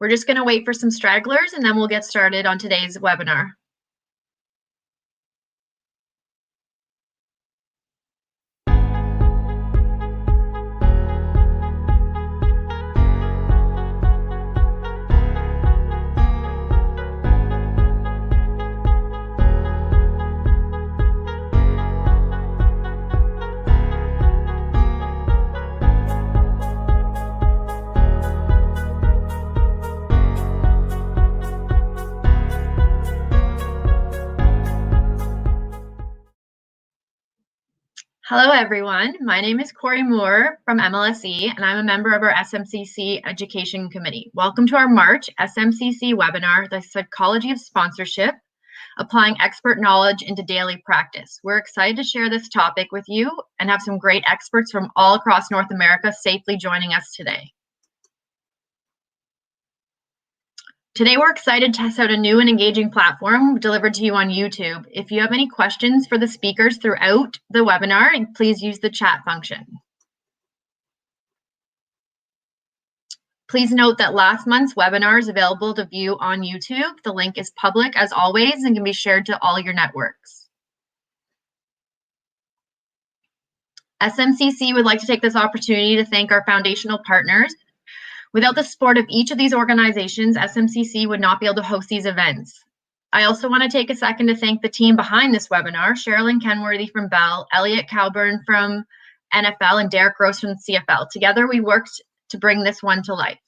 We're just going to wait for some stragglers and then we'll get started on today's webinar. Hello, everyone. My name is Corey Moore from MLSE, and I'm a member of our SMCC Education Committee. Welcome to our March SMCC webinar, The Psychology of Sponsorship, Applying Expert Knowledge into Daily Practice. We're excited to share this topic with you and have some great experts from all across North America safely joining us today. Today, we're excited to test out a new and engaging platform delivered to you on YouTube. If you have any questions for the speakers throughout the webinar, please use the chat function. Please note that last month's webinar is available to view on YouTube. The link is public as always and can be shared to all your networks. SMCC would like to take this opportunity to thank our foundational partners. Without the support of each of these organizations, SMCC would not be able to host these events. I also want to take a second to thank the team behind this webinar, Sherilyn Kenworthy from Bell, Elliot Calburn from NFL, and Derek Gross from CFL. Together, we worked to bring this one to life.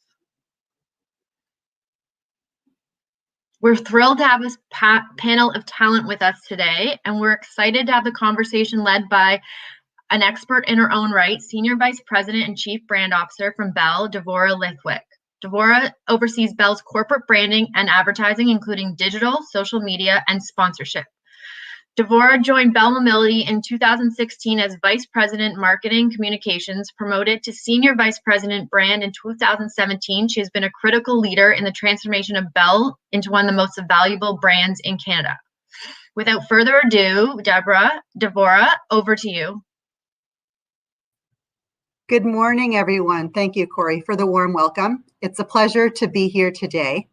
We're thrilled to have this panel of talent with us today, and we're excited to have the conversation led by an expert in her own right, Senior Vice President and Chief Brand Officer from Bell, Devora Lithwick. Devora oversees Bell's corporate branding and advertising, including digital, social media, and sponsorship. Devora joined Bell Mobility in 2016 as Vice President Marketing Communications, promoted to Senior Vice President Brand in 2017. She has been a critical leader in the transformation of Bell into one of the most valuable brands in Canada. Without further ado, Devora, over to you. Good morning, everyone. Thank you, Corey, for the warm welcome. It's a pleasure to be here today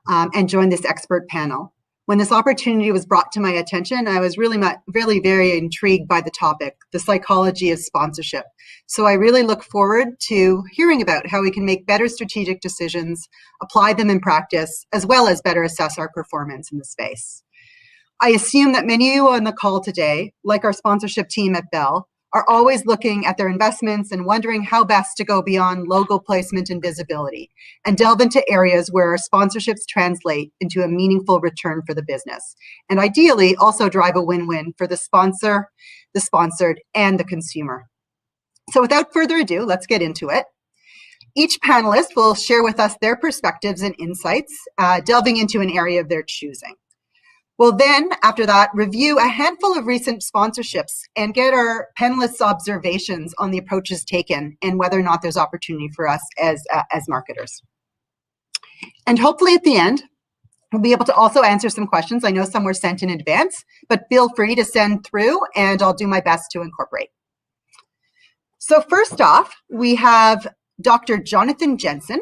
and join this expert panel. When this opportunity was brought to my attention, I was really very intrigued by the topic, the psychology of sponsorship. So I really look forward to hearing about how we can make better strategic decisions, apply them in practice, as well as better assess our performance in the space. I assume that many of you on the call today, like our sponsorship team at Bell, are always looking at their investments and wondering how best to go beyond logo placement and visibility and delve into areas where our sponsorships translate into a meaningful return for the business, and ideally also drive a win-win for the sponsor, the sponsored, and the consumer. So without further ado, let's get into it. Each panelist will share with us their perspectives and insights, delving into an area of their choosing. We'll then, after that, review a handful of recent sponsorships and get our panelists' observations on the approaches taken and whether or not there's opportunity for us as marketers. And hopefully at the end, we'll be able to also answer some questions. I know some were sent in advance, but feel free to send through and I'll do my best to incorporate. So first off, we have Dr. Jonathan Jensen.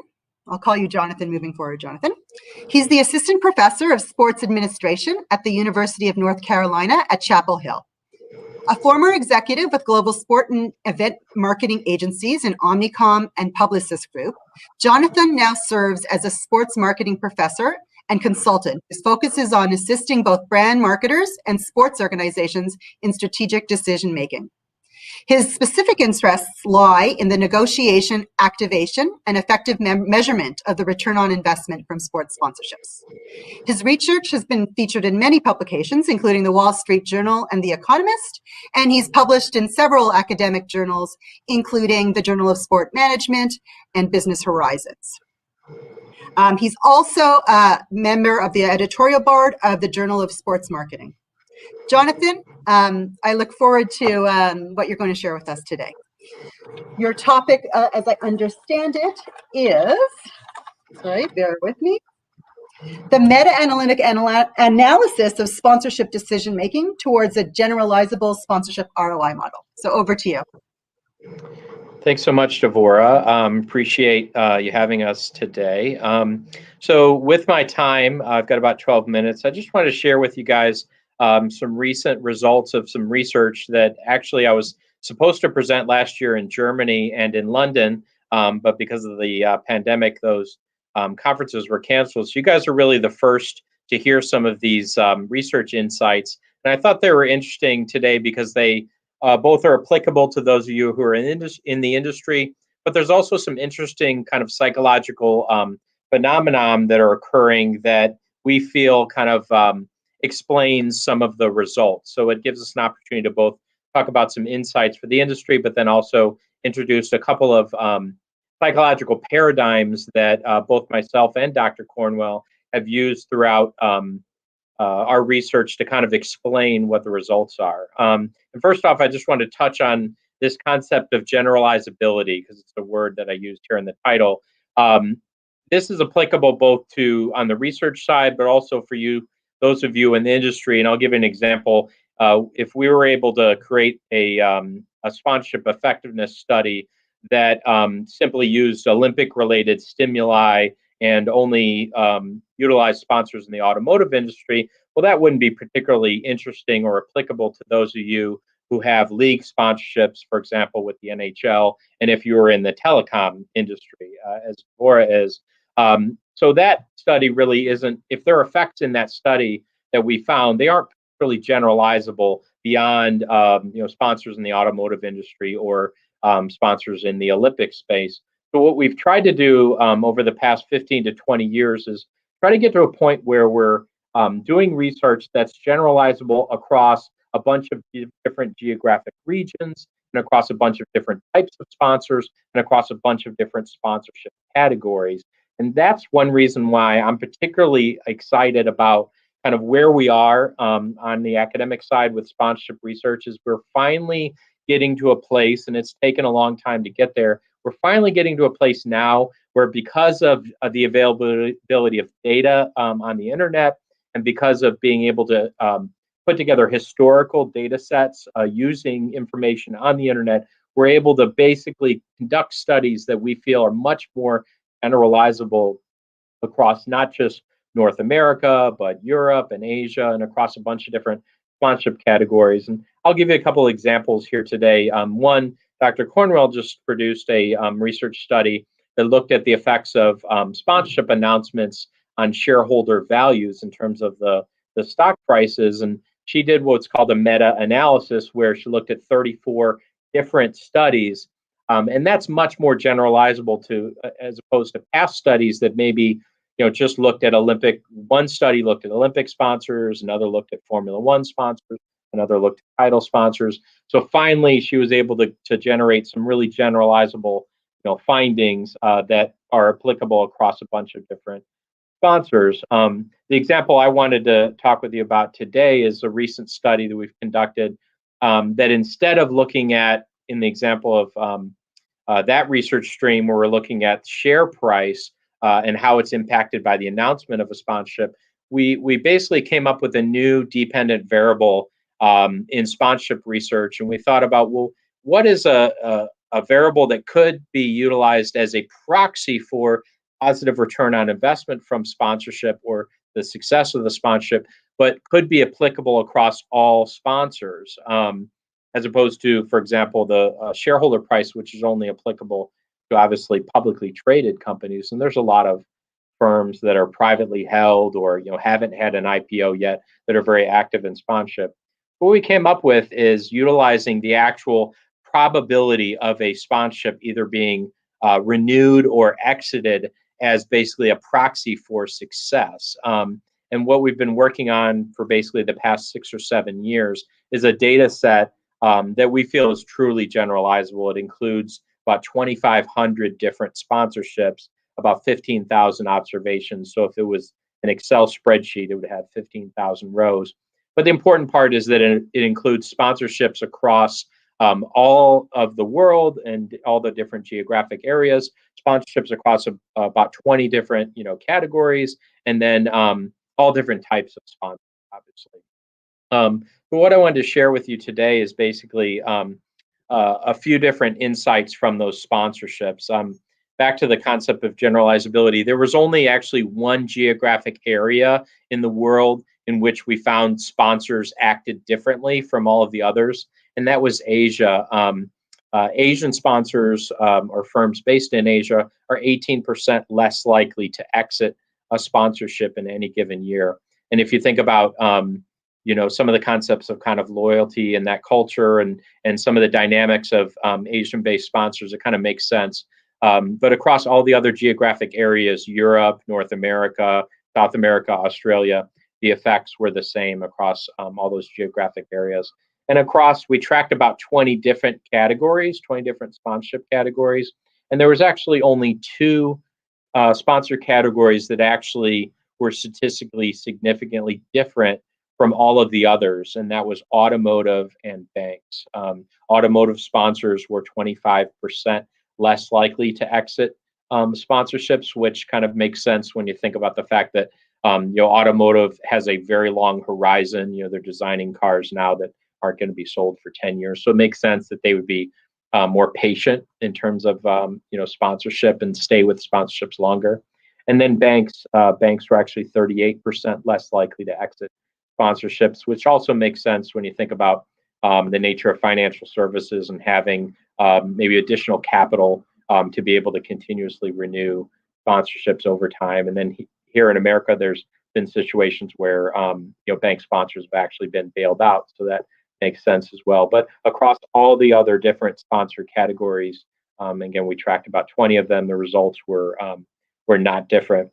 I'll call you Jonathan moving forward, Jonathan. He's the Assistant Professor of Sports Administration at the University of North Carolina at Chapel Hill. A former executive with global sport and event marketing agencies in Omnicom and Publicis Group, Jonathan now serves as a sports marketing professor and consultant whose focus is on assisting both brand marketers and sports organizations in strategic decision-making. His specific interests lie in the negotiation, activation, and effective measurement of the return on investment from sports sponsorships. His research has been featured in many publications, including the Wall Street Journal and The Economist, and he's published in several academic journals, including the Journal of Sport Management and Business Horizons. He's also a member of the editorial board of the Journal of Sports Marketing. Jonathan, I look forward to what you're going to share with us today. Your topic, as I understand it, is, sorry, bear with me, the meta-analytic analysis of sponsorship decision-making towards a generalizable sponsorship ROI model. So over to you. Thanks so much, Devora. Appreciate you having us today. So with my time, I've got about 12 minutes. I just want to share with you guys some recent results of some research that actually I was supposed to present last year in Germany and in London, but because of the pandemic, those conferences were canceled. So you guys are really the first to hear some of these research insights. And I thought they were interesting today because they both are applicable to those of you who are in the industry, but there's also some interesting kind of psychological phenomenon that are occurring that we feel kind of explains some of the results. So it gives us an opportunity to both talk about some insights for the industry, but then also introduce a couple of psychological paradigms that both myself and Dr. Cornwell have used throughout our research to kind of explain what the results are. And first off, I just want to touch on this concept of generalizability because it's a word that I used here in the title. This is applicable both to on the research side, but also for you, those of you in the industry. And I'll give you an example. If we were able to create a sponsorship effectiveness study that simply used Olympic-related stimuli and only utilize sponsors in the automotive industry, well, that wouldn't be particularly interesting or applicable to those of you who have league sponsorships, for example, with the NHL, and if you were in the telecom industry, as Laura is. So that study really isn't, if there are effects in that study that we found, they aren't really generalizable beyond sponsors in the automotive industry or sponsors in the Olympic space. So what we've tried to do over the past 15 to 20 years is try to get to a point where we're doing research that's generalizable across a bunch of different geographic regions and across a bunch of different types of sponsors and across a bunch of different sponsorship categories. And that's one reason why I'm particularly excited about kind of where we are on the academic side with sponsorship research is we're finally getting to a place, and it's taken a long time to get there. We're finally getting to a place now where because of the availability of data on the internet and because of being able to put together historical data sets using information on the internet, we're able to basically conduct studies that we feel are much more generalizable across not just North America, but Europe and Asia and across a bunch of different sponsorship categories. And I'll give you a couple of examples here today. One, Dr. Cornwell just produced a research study that looked at the effects of sponsorship announcements on shareholder values in terms of the stock prices. And she did what's called a meta-analysis where she looked at 34 different studies. And that's much more generalizable to as opposed to past studies that maybe just looked at Olympic. One study looked at Olympic sponsors, another looked at Formula One sponsors, another looked at title sponsors. So finally, she was able to generate some really generalizable findings that are applicable across a bunch of different sponsors. The example I wanted to talk with you about today is a recent study that we've conducted that instead of looking at, in the example of that research stream where we're looking at share price and how it's impacted by the announcement of a sponsorship, we basically came up with a new dependent variable in sponsorship research. And we thought about, well, what is a variable that could be utilized as a proxy for positive return on investment from sponsorship or the success of the sponsorship, but could be applicable across all sponsors, as opposed to, for example, the shareholder price, which is only applicable to obviously publicly traded companies. And there's a lot of firms that are privately held or haven't had an IPO yet that are very active in sponsorship. What we came up with is utilizing the actual probability of a sponsorship either being renewed or exited as basically a proxy for success. And what we've been working on for basically the past 6 or 7 years is a data set that we feel is truly generalizable. It includes about 2,500 different sponsorships, about 15,000 observations. So if it was an Excel spreadsheet, it would have 15,000 rows. But the important part is that it includes sponsorships across all of the world and all the different geographic areas, sponsorships across about 20 different categories, and then all different types of sponsors, obviously. But what I wanted to share with you today is basically a few different insights from those sponsorships. Back to the concept of generalizability, there was only actually one geographic area in the world in which we found sponsors acted differently from all of the others, and that was Asia. Asian sponsors or firms based in Asia are 18% less likely to exit a sponsorship in any given year. And if you think about some of the concepts of kind of loyalty and that culture and some of the dynamics of Asian-based sponsors, it kind of makes sense. But across all the other geographic areas, Europe, North America, South America, Australia, the effects were the same across all those geographic areas. And we tracked about 20 different categories, 20 different sponsorship categories. And there was actually only two sponsor categories that actually were statistically significantly different from all of the others, and that was automotive and banks. Automotive sponsors were 25% less likely to exit sponsorships, which kind of makes sense when you think about the fact that automotive has a very long horizon. They're designing cars now that aren't going to be sold for 10 years, so it makes sense that they would be more patient in terms of sponsorship and stay with sponsorships longer. And then banks were actually 38% less likely to exit sponsorships, which also makes sense when you think about the nature of financial services and having maybe additional capital to be able to continuously renew sponsorships over time. And then here in America, there's been situations where bank sponsors have actually been bailed out, so that makes sense as well. But across all the other different sponsor categories, again, we tracked about 20 of them. The results were not different.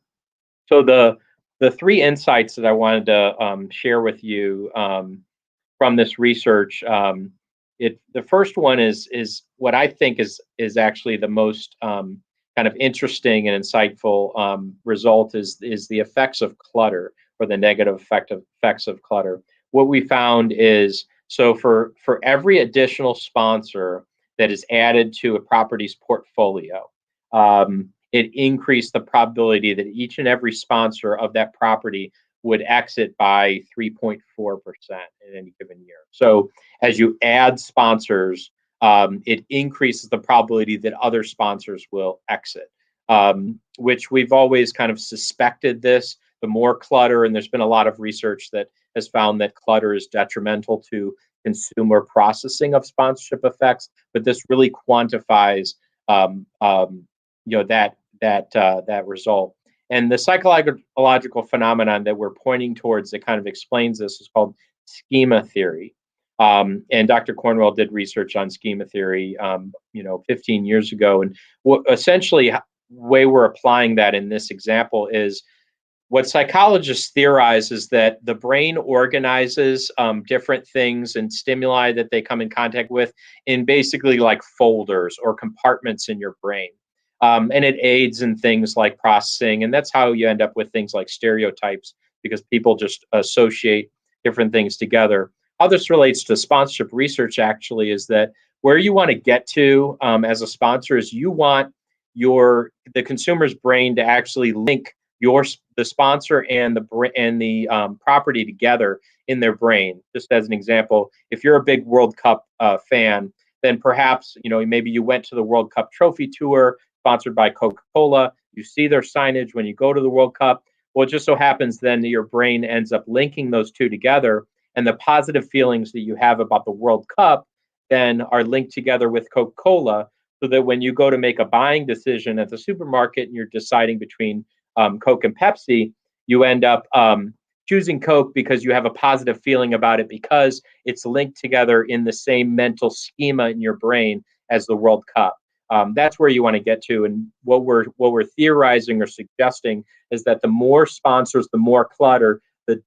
So the three insights that I wanted to share with you from this research, the first one is what I think is actually the most kind of interesting and insightful result is the effects of clutter, or the negative effects of clutter. What we found is, so for every additional sponsor that is added to a property's portfolio, it increased the probability that each and every sponsor of that property would exit by 3.4% in any given year. So as you add sponsors, it increases the probability that other sponsors will exit, which we've always kind of suspected this. The more clutter, and there's been a lot of research that has found that clutter is detrimental to consumer processing of sponsorship effects, but this really quantifies that result. And the psychological phenomenon that we're pointing towards that kind of explains this is called schema theory. And Dr. Cornwell did research on schema theory, 15 years ago. And essentially, the way we're applying that in this example is what psychologists theorize is that the brain organizes different things and stimuli that they come in contact with in basically like folders or compartments in your brain. And it aids in things like processing. And that's how you end up with things like stereotypes, because people just associate different things together. How this relates to sponsorship research actually is that where you want to get to as a sponsor is you want the consumer's brain to actually link the sponsor and the property together in their brain. Just as an example, if you're a big World Cup fan, then perhaps maybe you went to the World Cup trophy tour sponsored by Coca-Cola. You see their signage when you go to the World Cup. Well, it just so happens then that your brain ends up linking those two together, and the positive feelings that you have about the World Cup then are linked together with Coca-Cola, so that when you go to make a buying decision at the supermarket and you're deciding between Coke and Pepsi, you end up choosing Coke because you have a positive feeling about it because it's linked together in the same mental schema in your brain as the World Cup. That's where you want to get to. And what we're theorizing or suggesting is that the more sponsors, the more clutter, the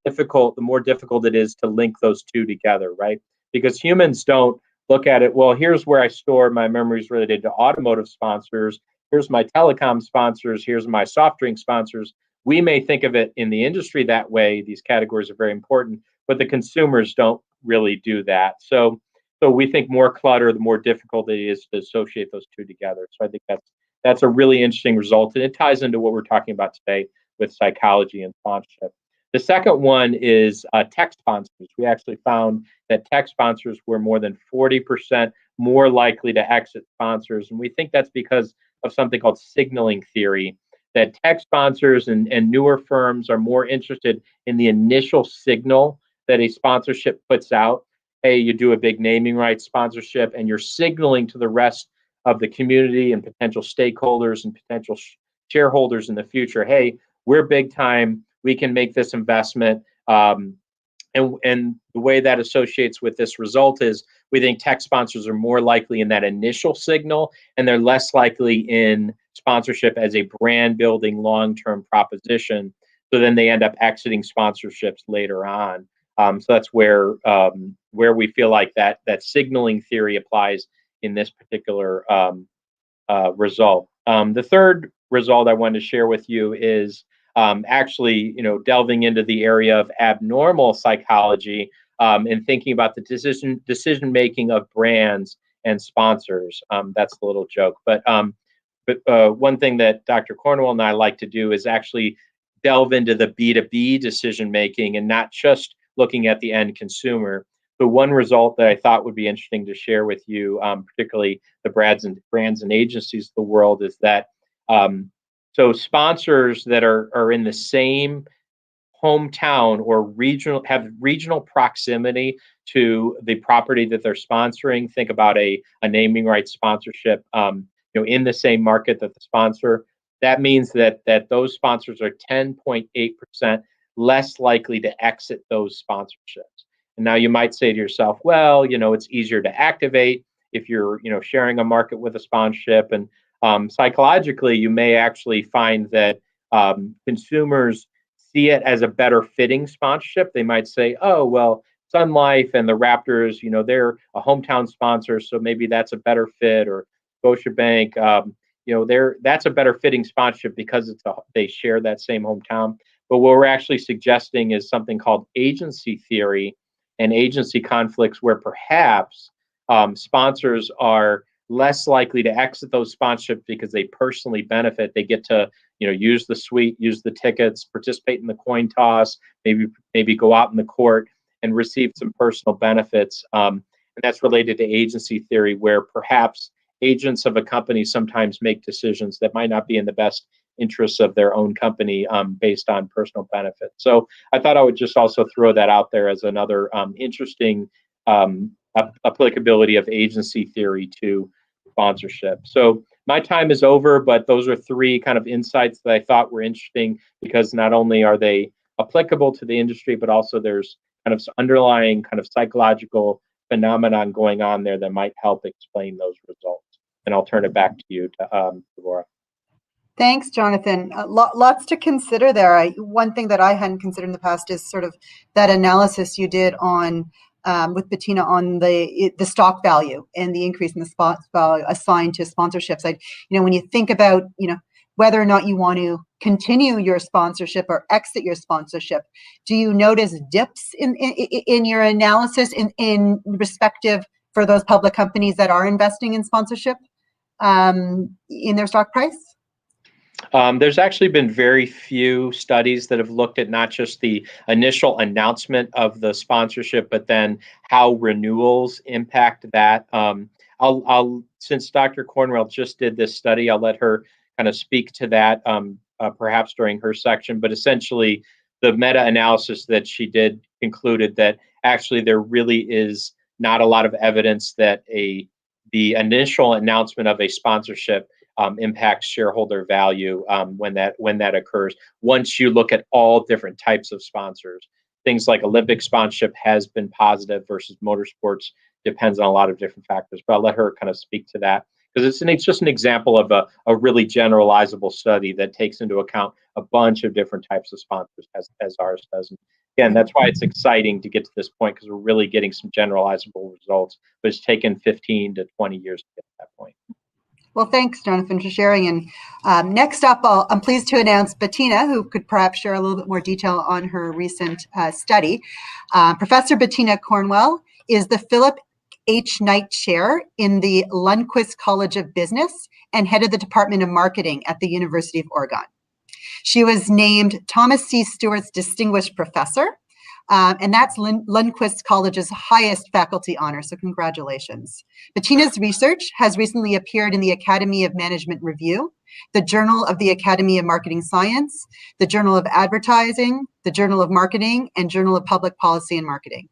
more difficult it is to link those two together, right? Because humans don't look at it, well, here's where I store my memories related to automotive sponsors. Here's my telecom sponsors. Here's my soft drink sponsors. We may think of it in the industry that way. These categories are very important, but the consumers don't really do that. So we think more clutter, the more difficult it is to associate those two together. So I think that's a really interesting result, and it ties into what we're talking about today with psychology and sponsorship. The second one is tech sponsors. We actually found that tech sponsors were more than 40% more likely to exit sponsors. And we think that's because of something called signaling theory, that tech sponsors and newer firms are more interested in the initial signal that a sponsorship puts out. Hey, you do a big naming rights sponsorship and you're signaling to the rest of the community and potential stakeholders and potential shareholders in the future, hey, we're big time, we can make this investment. And the way that associates with this result is we think tech sponsors are more likely in that initial signal, and they're less likely in sponsorship as a brand building long-term proposition. So then they end up exiting sponsorships later on. So that's where we feel like that signaling theory applies in this particular result. The third result I wanted to share with you is actually, delving into the area of abnormal psychology and thinking about the decision making of brands and sponsors. That's a little joke, but one thing that Dr. Cornwell and I like to do is actually delve into the B2B decision making and not just looking at the end consumer. The one result that I thought would be interesting to share with you, particularly the brands and agencies of the world, is that so sponsors that are in the same hometown or have regional proximity to the property that they're sponsoring. Think about a naming rights sponsorship, in the same market that the sponsor. That means that those sponsors are 10.8% less likely to exit those sponsorships. And now you might say to yourself, well, it's easier to activate if you're, sharing a market with a sponsorship. And psychologically, you may actually find that consumers see it as a better fitting sponsorship. They might say, oh, well, Sun Life and the Raptors, they're a hometown sponsor, so maybe that's a better fit. Or Scotiabank, that's a better fitting sponsorship because they share that same hometown. But what we're actually suggesting is something called agency theory and agency conflicts, where perhaps sponsors are less likely to exit those sponsorships because they personally benefit. They get to, use the suite, use the tickets, participate in the coin toss, maybe go out in the court and receive some personal benefits. And that's related to agency theory, where perhaps agents of a company sometimes make decisions that might not be in the best interests of their own company based on personal benefit. So I thought I would just also throw that out there as another interesting applicability of agency theory to sponsorship. So my time is over, but those are three kind of insights that I thought were interesting, because not only are they applicable to the industry, but also there's kind of underlying kind of psychological phenomenon going on there that might help explain those results. And I'll turn it back to you, Deborah. Thanks, Jonathan. Lots to consider there. One thing that I hadn't considered in the past is sort of that analysis you did on with Bettina on the stock value and the increase in the stock value assigned to sponsorships. When you think about whether or not you want to continue your sponsorship or exit your sponsorship, do you notice dips in your analysis in respective for those public companies that are investing in sponsorship in their stock price? There's actually been very few studies that have looked at not just the initial announcement of the sponsorship, but then how renewals impact that. Since Dr. Cornwell just did this study, I'll let her kind of speak to that perhaps during her section. But essentially, the meta-analysis that she did concluded that actually there really is not a lot of evidence that the initial announcement of a sponsorship impacts shareholder value when that occurs. Once you look at all different types of sponsors, things like Olympic sponsorship has been positive versus motorsports depends on a lot of different factors. But I'll let her kind of speak to that, because it's just an example of a really generalizable study that takes into account a bunch of different types of sponsors as ours does. And again, that's why it's exciting to get to this point, because we're really getting some generalizable results, but it's taken 15 to 20 years to get to that point. Well, thanks, Jonathan, for sharing. And next up, I'm pleased to announce Bettina, who could perhaps share a little bit more detail on her recent study. Professor Bettina Cornwell is the Philip H. Knight Chair in the Lundquist College of Business and head of the Department of Marketing at the University of Oregon. She was named Thomas C. Stewart's Distinguished Professor and that's Lundquist College's highest faculty honor, so congratulations. Bettina's research has recently appeared in the Academy of Management Review, the Journal of the Academy of Marketing Science, the Journal of Advertising, the Journal of Marketing, and Journal of Public Policy and Marketing.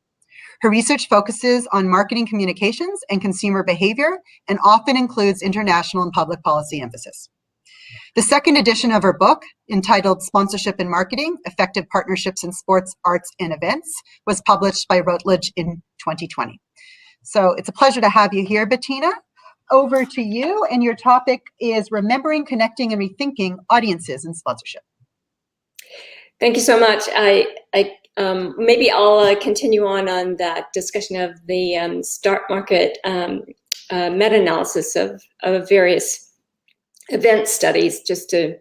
Her research focuses on marketing communications and consumer behavior, and often includes international and public policy emphasis. The second edition of her book, entitled Sponsorship and Marketing, Effective Partnerships in Sports, Arts, and Events, was published by Routledge in 2020. So it's a pleasure to have you here, Bettina. Over to you, and your topic is Remembering, Connecting, and Rethinking Audiences in Sponsorship. Thank you so much. Maybe I'll continue on that discussion of the stock market meta-analysis of various event studies, just to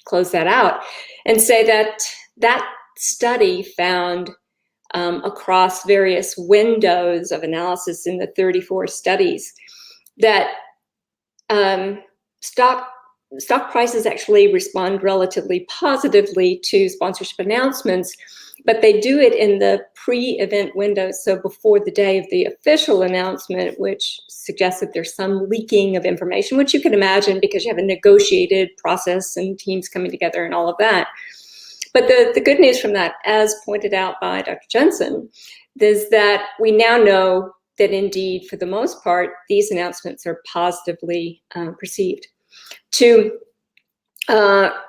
close that out, and say that that study found across various windows of analysis in the 34 studies that stock prices actually respond relatively positively to sponsorship announcements, but they do it in the pre-event window, so before the day of the official announcement, which suggests that there's some leaking of information, which you can imagine because you have a negotiated process and teams coming together and all of that. But the good news from that, as pointed out by Dr. Jensen, is that we now know that indeed, for the most part, these announcements are positively perceived. To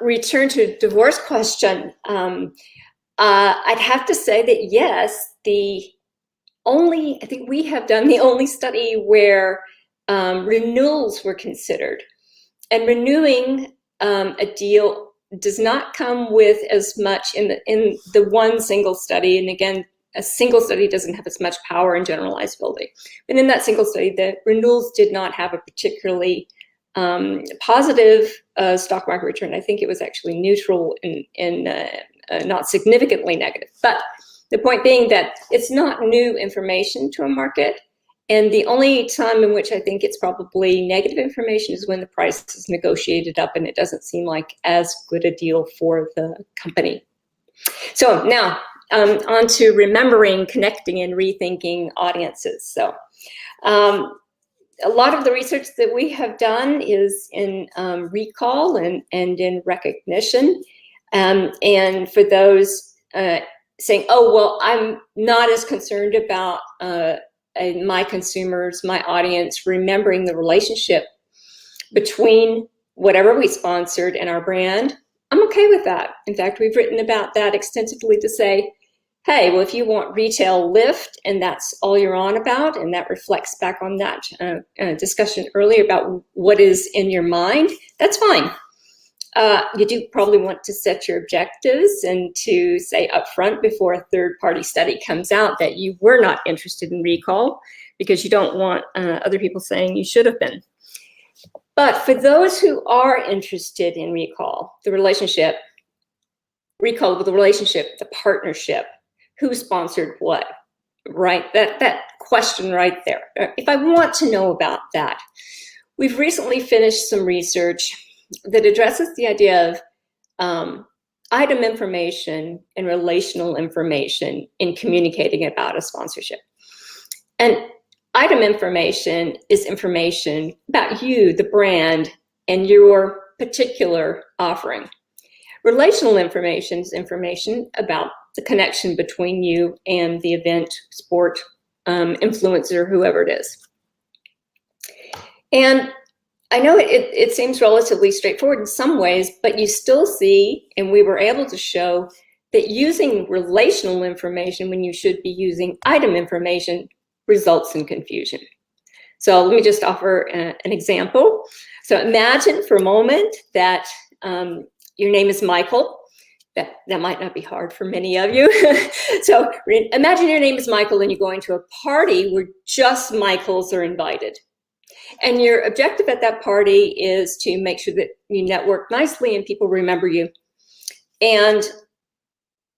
return to the divorce question, I'd have to say that yes, I think we have done the only study where renewals were considered. And renewing a deal does not come with as much in the one single study. And again, a single study doesn't have as much power in generalizability. But in that single study, the renewals did not have a particularly positive stock market return. I think it was actually neutral and not significantly negative. But the point being that it's not new information to a market. And the only time in which I think it's probably negative information is when the price is negotiated up and it doesn't seem like as good a deal for the company. So now on to remembering, connecting, and rethinking audiences. So a lot of the research that we have done is in recall and in recognition. And for those saying, oh, well, I'm not as concerned about my consumers, my audience, remembering the relationship between whatever we sponsored and our brand, I'm okay with that. In fact, we've written about that extensively to say, hey, well, if you want retail lift and that's all you're on about, and that reflects back on that discussion earlier about what is in your mind, that's fine. You do probably want to set your objectives and to say upfront before a third-party study comes out that you were not interested in recall, because you don't want other people saying you should have been. But for those who are interested in recall, the relationship, recall with the relationship, the partnership, who sponsored what, right? That question right there. If I want to know about that, we've recently finished some research that addresses the idea of item information and relational information in communicating about a sponsorship. And item information is information about you, the brand, and your particular offering. Relational information is information about the connection between you and the event, sport, influencer, whoever it is. And I know it seems relatively straightforward in some ways, but you still see, and we were able to show, that using relational information when you should be using item information results in confusion. So let me just offer an example. So imagine for a moment that your name is Michael. That might not be hard for many of you. So imagine your name is Michael and you're going to a party where just Michaels are invited. And your objective at that party is to make sure that you network nicely and people remember you. And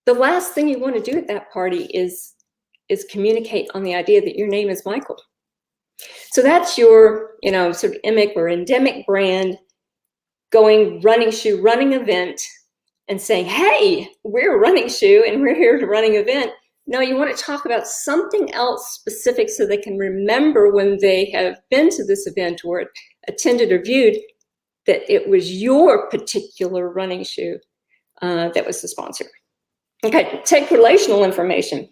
the last thing you want to do at that party is communicate on the idea that your name is Michael. So that's your, sort of imic or endemic brand going running shoe, running event, and saying, hey, we're a running shoe and we're here to running event. No, you want to talk about something else specific so they can remember when they have been to this event or attended or viewed that it was your particular running shoe that was the sponsor. Okay, take relational information.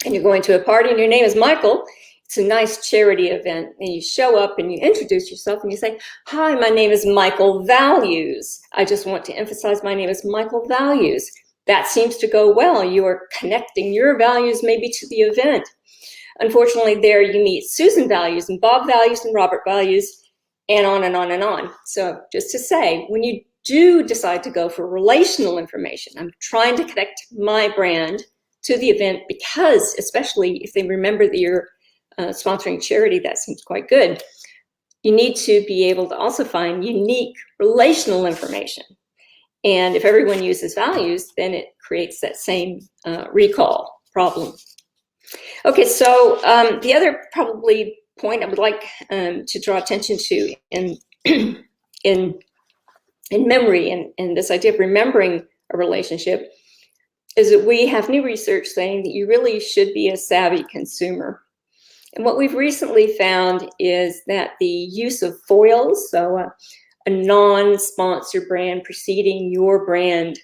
And you're going to a party and your name is Michael. It's a nice charity event. And you show up and you introduce yourself and you say, hi, my name is Michael Values. I just want to emphasize my name is Michael Values. That seems to go well. You are connecting your values maybe to the event. Unfortunately, there you meet Susan Values and Bob Values and Robert Values and on and on and on. So just to say, when you do decide to go for relational information, I'm trying to connect my brand to the event because, especially if they remember that you're sponsoring charity, that seems quite good. You need to be able to also find unique relational information. And if everyone uses values, then it creates that same recall problem. Okay, so the other probably point I would like to draw attention to in memory and this idea of remembering a relationship is that we have new research saying that you really should be a savvy consumer. And what we've recently found is that the use of foils, so a non-sponsor brand preceding your brand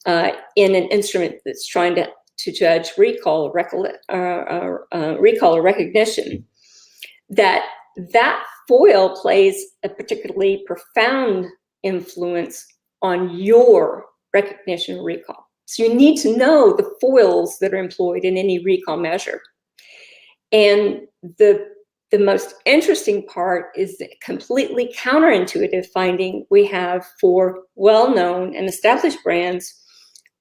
in an instrument that's trying to judge recall or recognition, that foil plays a particularly profound influence on your recognition recall. So you need to know the foils that are employed in any recall measure. And the most interesting part is the completely counterintuitive finding we have for well-known and established brands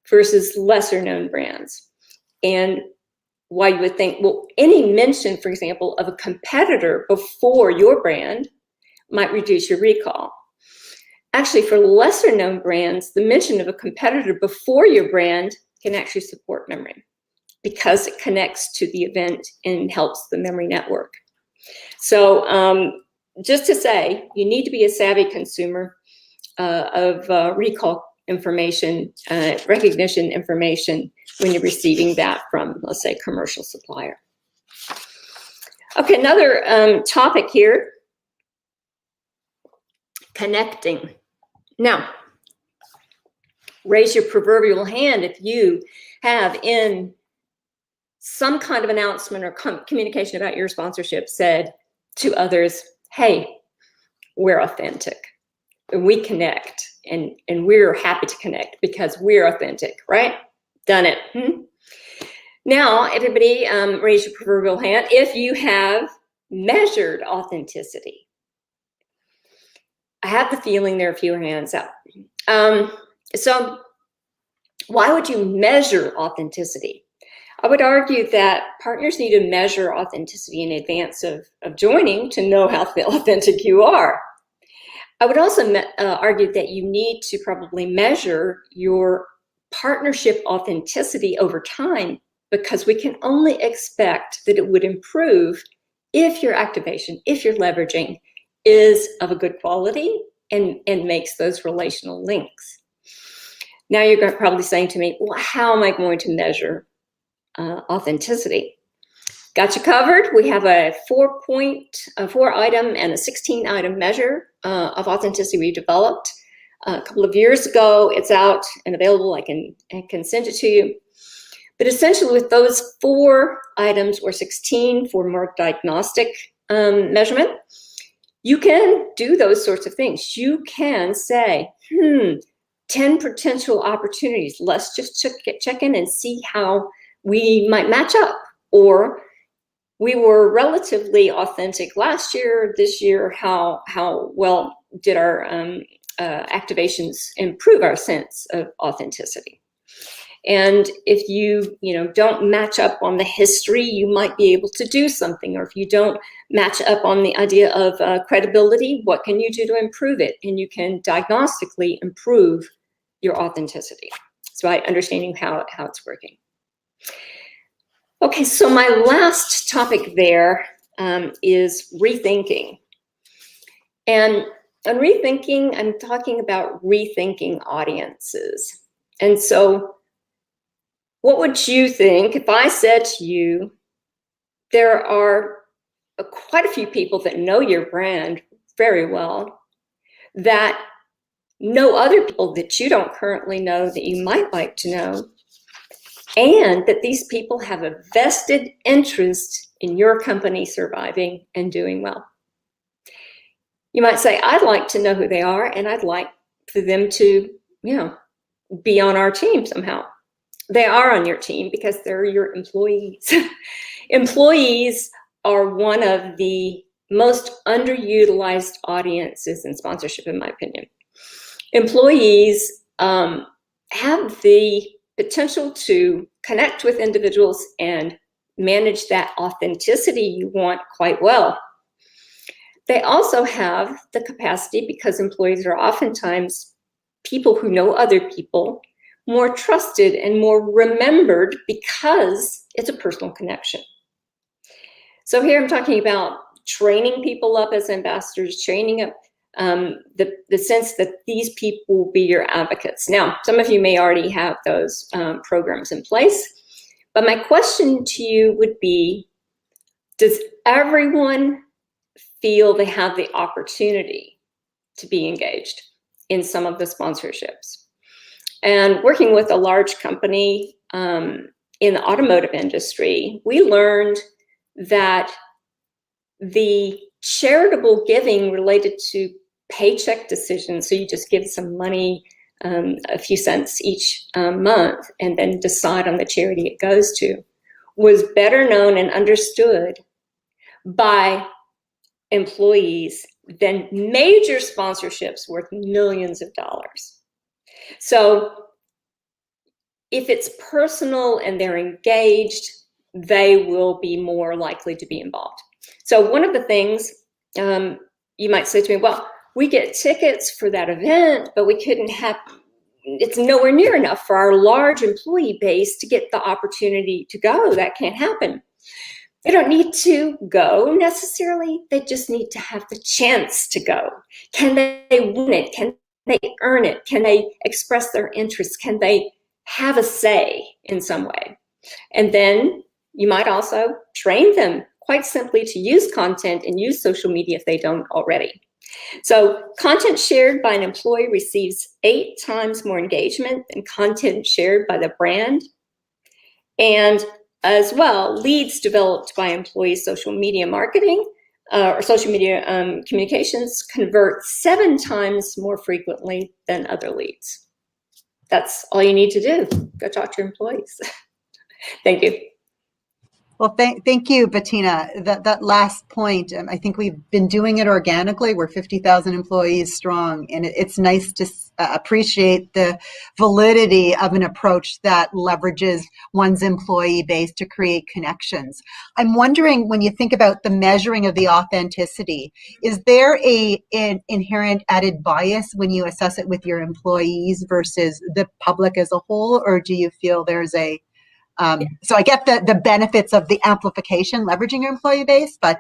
versus lesser-known brands. And why you would think, well, any mention, for example, of a competitor before your brand might reduce your recall. Actually, for lesser-known brands, the mention of a competitor before your brand can actually support memory because it connects to the event and helps the memory network. So just to say, you need to be a savvy consumer of recall information, recognition information when you're receiving that from, let's say, a commercial supplier. Okay, another topic here, connecting. Now, raise your proverbial hand if you have in some kind of announcement or communication about your sponsorship said to others, hey, we're authentic and we connect and we're happy to connect because we're authentic, right? Done it. Now, everybody raise your proverbial hand if you have measured authenticity. I have the feeling there are fewer hands up. So why would you measure authenticity? I would argue that partners need to measure authenticity in advance of joining to know how authentic you are. I would also argue that you need to probably measure your partnership authenticity over time because we can only expect that it would improve if your activation, if your leveraging is of a good quality and makes those relational links. Now you're probably saying to me, well, how am I going to measure authenticity? Got you covered. We have a 4-item and a 16-item measure of authenticity we developed a couple of years ago. It's out and available. I can send it to you. But essentially with those 4 items or 16 for more diagnostic measurement, you can do those sorts of things. You can say, 10 potential opportunities. Let's just check in and see how we might match up. Or we were relatively authentic last year. This year, how well did our activations improve our sense of authenticity? And if you don't match up on the history, you might be able to do something. Or if you don't match up on the idea of credibility, what can you do to improve it? And you can diagnostically improve your authenticity. So by understanding how it's working. Okay, so my last topic there is rethinking. And on rethinking, I'm talking about rethinking audiences. And so What would you think if I said to you, there are quite a few people that know your brand very well, that know other people that you don't currently know that you might like to know, and that these people have a vested interest in your company surviving and doing well? You might say, I'd like to know who they are, and I'd like for them to, be on our team somehow. They are on your team because they're your employees. Employees are one of the most underutilized audiences in sponsorship, in my opinion. Employees have the potential to connect with individuals and manage that authenticity you want quite well. They also have the capacity, because employees are oftentimes people who know other people, more trusted and more remembered because it's a personal connection. So here I'm talking about training people up as ambassadors, training up the sense that these people will be your advocates. Now, some of you may already have those programs in place, but my question to you would be, does everyone feel they have the opportunity to be engaged in some of the sponsorships? And working with a large company in the automotive industry, we learned that the charitable giving related to paycheck decisions, so you just give some money, a few cents each month, and then decide on the charity it goes to, was better known and understood by employees than major sponsorships worth millions of dollars. So if it's personal and they're engaged, they will be more likely to be involved. So one of the things you might say to me, well, we get tickets for that event, but we couldn't have, it's nowhere near enough for our large employee base to get the opportunity to go. That can't happen. They don't need to go necessarily. They just need to have the chance to go. Can they win it? Can they earn it? Can they express their interests? Can they have a say in some way? And then you might also train them quite simply to use content and use social media if they don't already. So content shared by an employee receives 8 times more engagement than content shared by the brand. And as well, leads developed by employees' social media marketing or social media communications convert 7 times more frequently than other leads. That's all you need to do. Go talk to your employees. Thank you. Well, thank you, Bettina. That last point, I think we've been doing it organically. We're 50,000 employees strong, and it's nice to appreciate the validity of an approach that leverages one's employee base to create connections. I'm wondering, when you think about the measuring of the authenticity, is there an inherent added bias when you assess it with your employees versus the public as a whole, or do you feel there's a so I get the benefits of the amplification, leveraging your employee base, but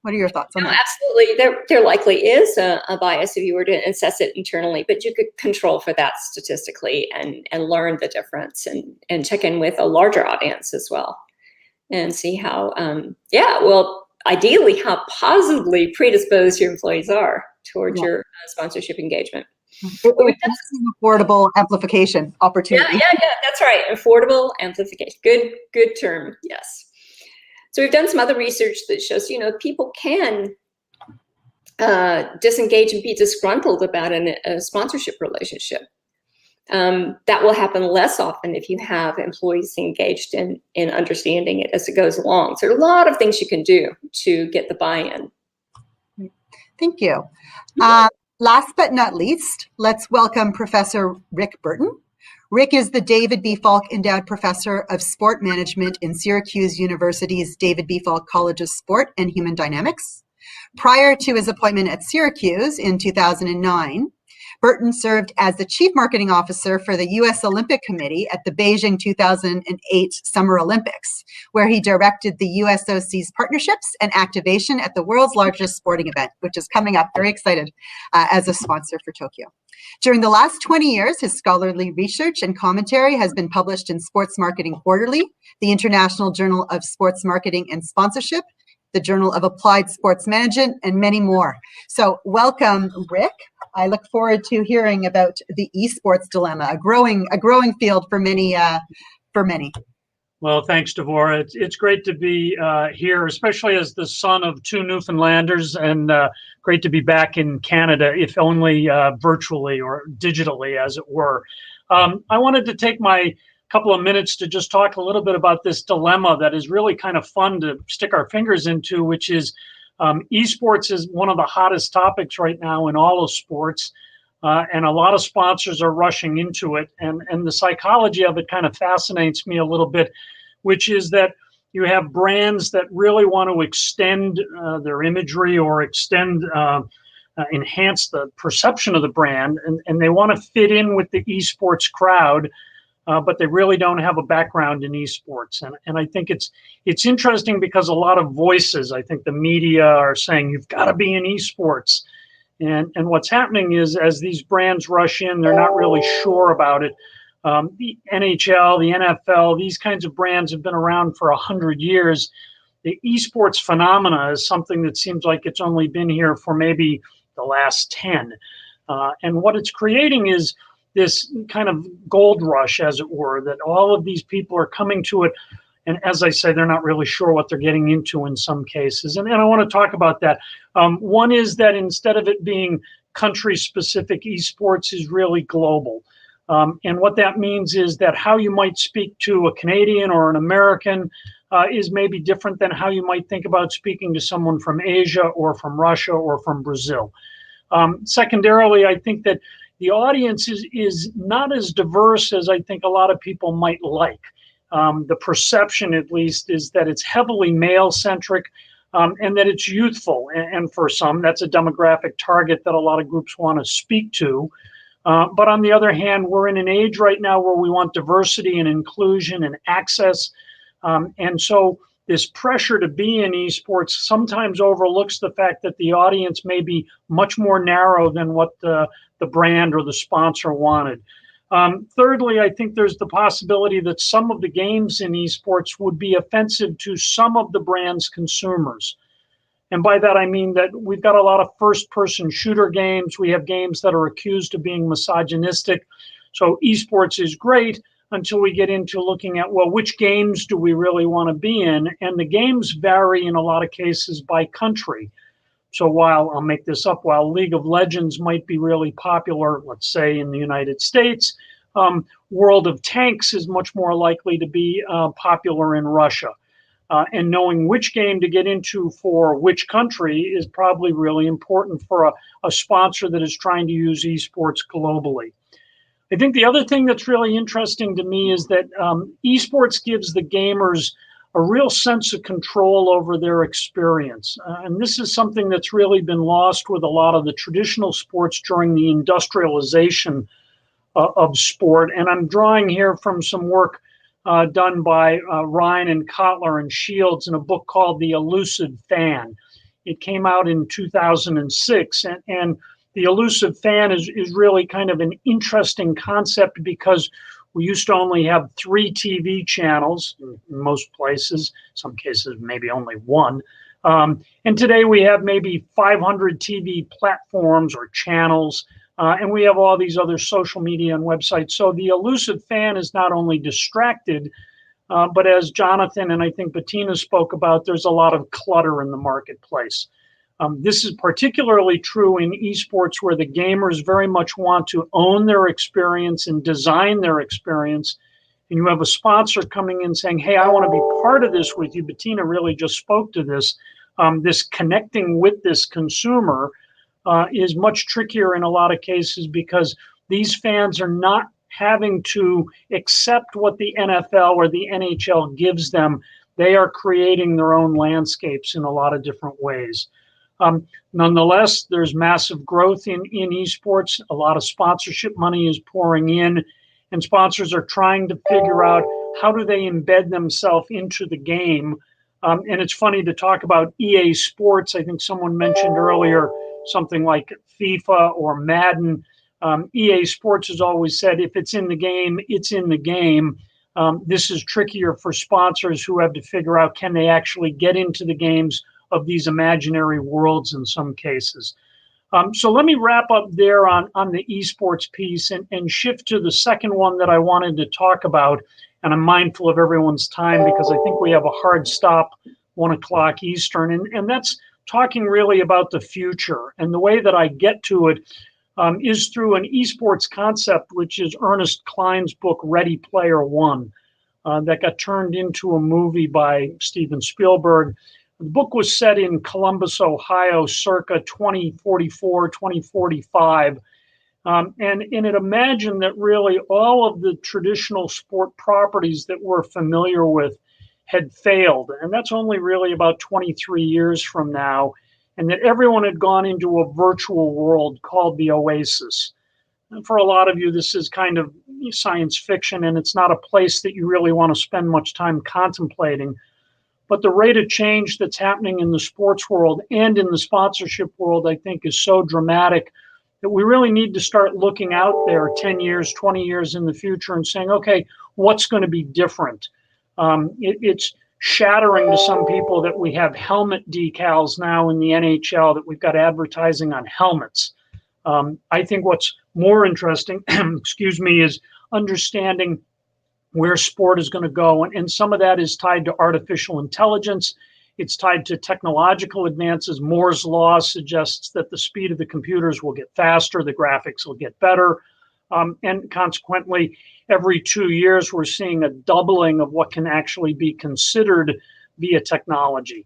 what are your thoughts on that? Absolutely. There likely is a bias if you were to assess it internally, but you could control for that statistically and learn the difference and check in with a larger audience as well and see how, ideally how positively predisposed your employees are towards your sponsorship engagement. It's an affordable amplification opportunity. Yeah, that's right. Affordable amplification. Good term. Yes. So we've done some other research that shows, people can disengage and be disgruntled about a sponsorship relationship. That will happen less often if you have employees engaged in understanding it as it goes along. So there are a lot of things you can do to get the buy-in. Thank you. Last but not least, let's welcome Professor Rick Burton. Rick is the David B. Falk Endowed Professor of Sport Management in Syracuse University's David B. Falk College of Sport and Human Dynamics. Prior to his appointment at Syracuse in 2009, Burton served as the Chief Marketing Officer for the U.S. Olympic Committee at the Beijing 2008 Summer Olympics, where he directed the USOC's partnerships and activation at the world's largest sporting event, which is coming up, very excited, as a sponsor for Tokyo. During the last 20 years, his scholarly research and commentary has been published in Sports Marketing Quarterly, the International Journal of Sports Marketing and Sponsorship, the Journal of Applied Sports Management, and many more. So welcome, Rick. I look forward to hearing about the esports dilemma, a growing field for many. Well, thanks, Devorah. It's great to be here, especially as the son of two Newfoundlanders, and great to be back in Canada, if only virtually or digitally, as it were. I wanted to take my couple of minutes to just talk a little bit about this dilemma that is really kind of fun to stick our fingers into, which is esports is one of the hottest topics right now in all of sports, and a lot of sponsors are rushing into it. And the psychology of it kind of fascinates me a little bit, which is that you have brands that really want to extend their imagery or enhance the perception of the brand, and they want to fit in with the esports crowd, but they really don't have a background in esports. And I think it's interesting because a lot of voices, I think the media are saying, you've got to be in esports. And what's happening is, as these brands rush in, they're not really sure about it. The NHL, the NFL, these kinds of brands have been around for 100 years. The esports phenomena is something that seems like it's only been here for maybe the last 10. And what it's creating is this kind of gold rush, as it were, that all of these people are coming to it. And as I say, they're not really sure what they're getting into in some cases. And I want to talk about that. One is that instead of it being country-specific, esports is really global. And what that means is that how you might speak to a Canadian or an American is maybe different than how you might think about speaking to someone from Asia or from Russia or from Brazil. Secondarily, I think that the audience is not as diverse as I think a lot of people might like. The perception, at least, is that it's heavily male-centric and that it's youthful. And for some, that's a demographic target that a lot of groups want to speak to. But on the other hand, we're in an age right now where we want diversity and inclusion and access. And so this pressure to be in esports sometimes overlooks the fact that the audience may be much more narrow than what the brand or the sponsor wanted. Thirdly, I think there's the possibility that some of the games in esports would be offensive to some of the brand's consumers. And by that, I mean that we've got a lot of first-person shooter games. We have games that are accused of being misogynistic. So esports is great until we get into looking at, well, which games do we really want to be in? And the games vary in a lot of cases by country. So while, I'll make this up, while League of Legends might be really popular, let's say in the United States, World of Tanks is much more likely to be popular in Russia. And knowing which game to get into for which country is probably really important for a sponsor that is trying to use esports globally. I think the other thing that's really interesting to me is that esports gives the gamers a real sense of control over their experience. And this is something that's really been lost with a lot of the traditional sports during the industrialization of sport. And I'm drawing here from some work done by Ryan and Kotler and Shields in a book called The Elusive Fan. It came out in 2006. And the elusive fan is really kind of an interesting concept because we used to only have 3 TV channels in most places, some cases maybe only 1. And today we have maybe 500 TV platforms or channels, and we have all these other social media and websites. So the elusive fan is not only distracted, but as Jonathan and I think Bettina spoke about, there's a lot of clutter in the marketplace. This is particularly true in esports where the gamers very much want to own their experience and design their experience. And you have a sponsor coming in saying, hey, I want to be part of this with you. Bettina really just spoke to this. This connecting with this consumer is much trickier in a lot of cases because these fans are not having to accept what the NFL or the NHL gives them. They are creating their own landscapes in a lot of different ways. Nonetheless, there's massive growth in esports. A lot of sponsorship money is pouring in, and sponsors are trying to figure out how do they embed themselves into the game. And it's funny to talk about EA Sports. I think someone mentioned earlier something like FIFA or Madden. EA Sports has always said, if it's in the game, it's in the game. This is trickier for sponsors who have to figure out, can they actually get into the games of these imaginary worlds in some cases. So let me wrap up there on the esports piece and shift to the second one that I wanted to talk about. And I'm mindful of everyone's time because I think we have a hard stop, 1 o'clock Eastern. And that's talking really about the future. And the way that I get to it is through an esports concept, which is Ernest Cline's book, Ready Player One, that got turned into a movie by Steven Spielberg. The book was set in Columbus, Ohio, circa 2044, 2045. And it imagined that really all of the traditional sport properties that we're familiar with had failed. And that's only really about 23 years from now. And that everyone had gone into a virtual world called the Oasis. And for a lot of you, this is kind of science fiction, and it's not a place that you really want to spend much time contemplating. But the rate of change that's happening in the sports world and in the sponsorship world, I think, is so dramatic that we really need to start looking out there 10 years, 20 years in the future and saying, okay, what's going to be different? It's shattering to some people that we have helmet decals now in the NHL, that we've got advertising on helmets. I think what's more interesting, excuse me, is understanding where sport is going to go. And some of that is tied to artificial intelligence. It's tied to technological advances. Moore's law suggests that the speed of the computers will get faster, the graphics will get better. And consequently, every 2 years, we're seeing a doubling of what can actually be considered via technology.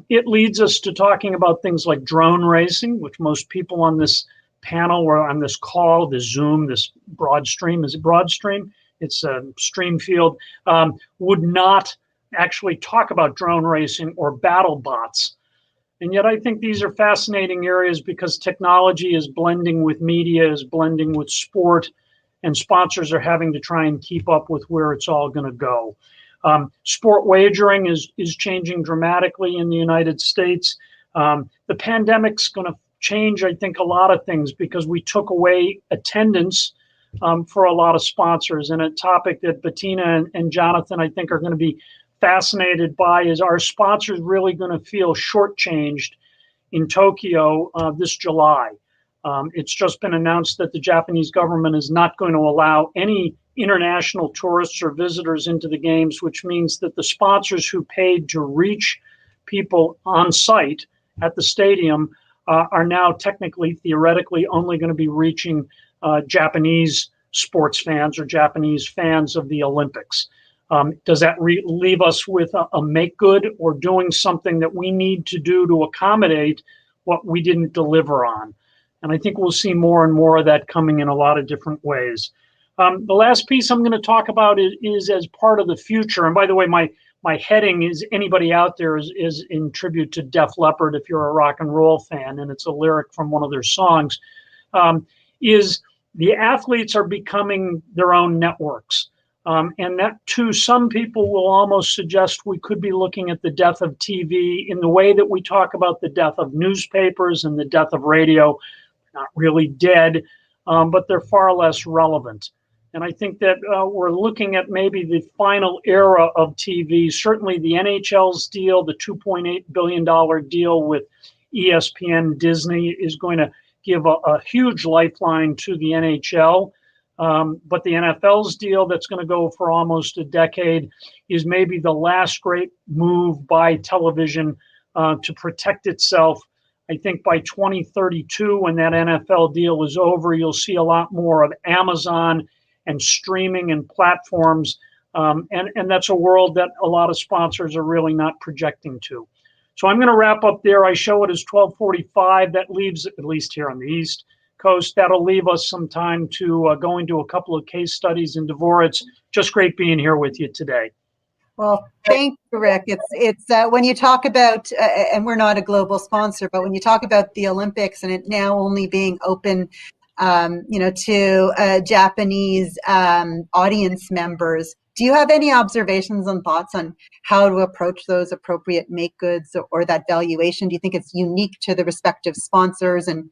It leads us to talking about things like drone racing, which most people on this panel or on this call, this Zoom, this broad stream, is it broad stream? It's a stream field, would not actually talk about drone racing or battle bots. And yet I think these are fascinating areas because technology is blending with media, is blending with sport, and sponsors are having to try and keep up with where it's all going to go. Sport wagering is changing dramatically in the United States. The pandemic's going to change, I think, a lot of things because we took away attendance for a lot of sponsors. And a topic that Bettina and Jonathan, I think, are going to be fascinated by is, are sponsors really going to feel shortchanged in Tokyo this July? It's just been announced that the Japanese government is not going to allow any international tourists or visitors into the games, which means that the sponsors who paid to reach people on site at the stadium are now technically, theoretically, only going to be reaching Japanese sports fans or Japanese fans of the Olympics. Does that leave us with a make good or doing something that we need to do to accommodate what we didn't deliver on? And I think we'll see more and more of that coming in a lot of different ways. The last piece I'm going to talk about is as part of the future. And by the way, my heading is, anybody out there is in tribute to Def Leppard, if you're a rock and roll fan, and it's a lyric from one of their songs, is the athletes are becoming their own networks. And that, to some people, will almost suggest we could be looking at the death of TV in the way that we talk about the death of newspapers and the death of radio. Not really dead, but they're far less relevant. And I think that we're looking at maybe the final era of TV. Certainly the NHL's deal, the $2.8 billion deal with ESPN Disney, is going to give a huge lifeline to the NHL. But the NFL's deal, that's going to go for almost a decade, is maybe the last great move by television to protect itself. I think by 2032, when that NFL deal is over, you'll see a lot more of Amazon and streaming and platforms. And that's a world that a lot of sponsors are really not projecting to. So I'm going to wrap up there. I show it as 12:45. That leaves, at least here on the East Coast, that'll leave us some time to go into a couple of case studies. And Devora, it's just great being here with you today. Well, thank you, Rick. It's when you talk about, and we're not a global sponsor, but when you talk about the Olympics and it now only being open, to Japanese audience members, do you have any observations and thoughts on how to approach those appropriate make goods or that valuation? Do you think it's unique to the respective sponsors, and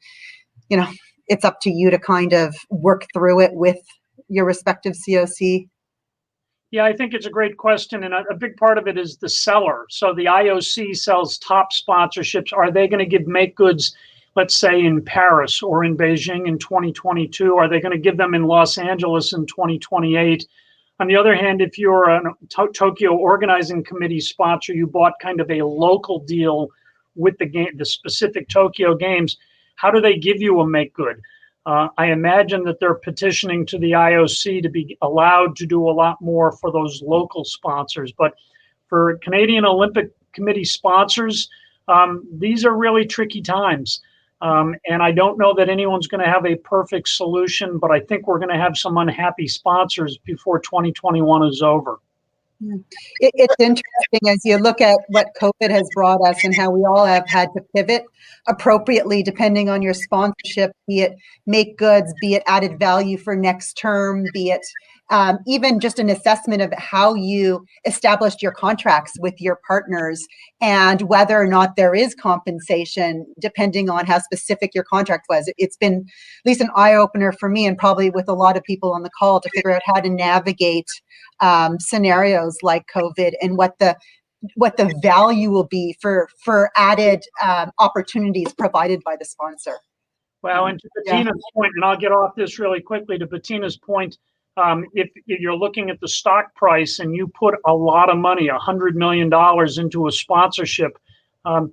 it's up to you to kind of work through it with your respective COC? Yeah, I think it's a great question, and a big part of it is the seller. So the IOC sells top sponsorships. Are they going to give make goods, let's say in Paris or in Beijing in 2022? Are they going to give them in Los Angeles in 2028? On the other hand, if you're a Tokyo Organizing Committee sponsor, you bought kind of a local deal with the specific Tokyo Games. How do they give you a make good? I imagine that they're petitioning to the IOC to be allowed to do a lot more for those local sponsors. But for Canadian Olympic Committee sponsors, these are really tricky times. And I don't know that anyone's going to have a perfect solution, but I think we're going to have some unhappy sponsors before 2021 is over. It's interesting as you look at what COVID has brought us and how we all have had to pivot appropriately depending on your sponsorship, be it make goods, be it added value for next term, be it even just an assessment of how you established your contracts with your partners and whether or not there is compensation depending on how specific your contract was. It's been at least an eye-opener for me and probably with a lot of people on the call to figure out how to navigate scenarios like COVID and what the value will be for added opportunities provided by the sponsor. Well, and to Bettina's point, and I'll get off this really quickly, to Bettina's point, if you're looking at the stock price and you put a lot of money, $100 million into a sponsorship,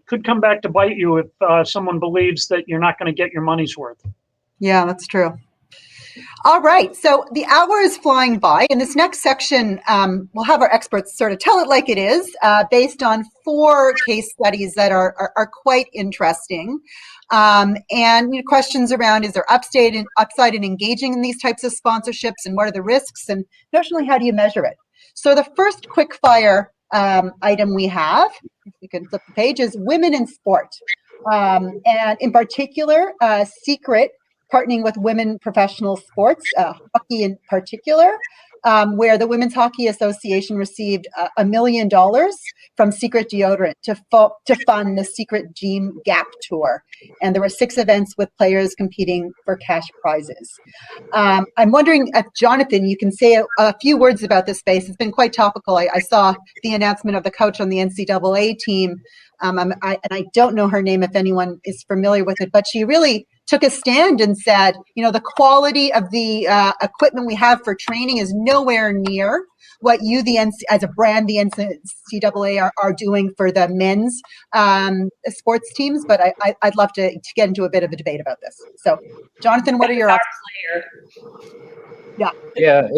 could come back to bite you if someone believes that you're not going to get your money's worth. Yeah, that's true. All right, so the hour is flying by. In this next section, we'll have our experts sort of tell it like it is, based on 4 case studies that are quite interesting. And questions around, is there upside in engaging in these types of sponsorships, and what are the risks, and notionally, how do you measure it? So the first quickfire item we have, if you can flip the page, is women in sport. And in particular, Secret partnering with women professional sports, hockey in particular, where the Women's Hockey Association received $1 million from Secret Deodorant to fund the Secret Gene Gap Tour. And there were 6 events with players competing for cash prizes. I'm wondering if, Jonathan, you can say a few words about this space. It's been quite topical. I saw the announcement of the coach on the NCAA team, and I don't know her name if anyone is familiar with it, but she really took a stand and said, the quality of the equipment we have for training is nowhere near what you, as a brand, the NCAA are doing for the men's sports teams. But I'd love to get into a bit of a debate about this. So, Jonathan, what are your Yeah,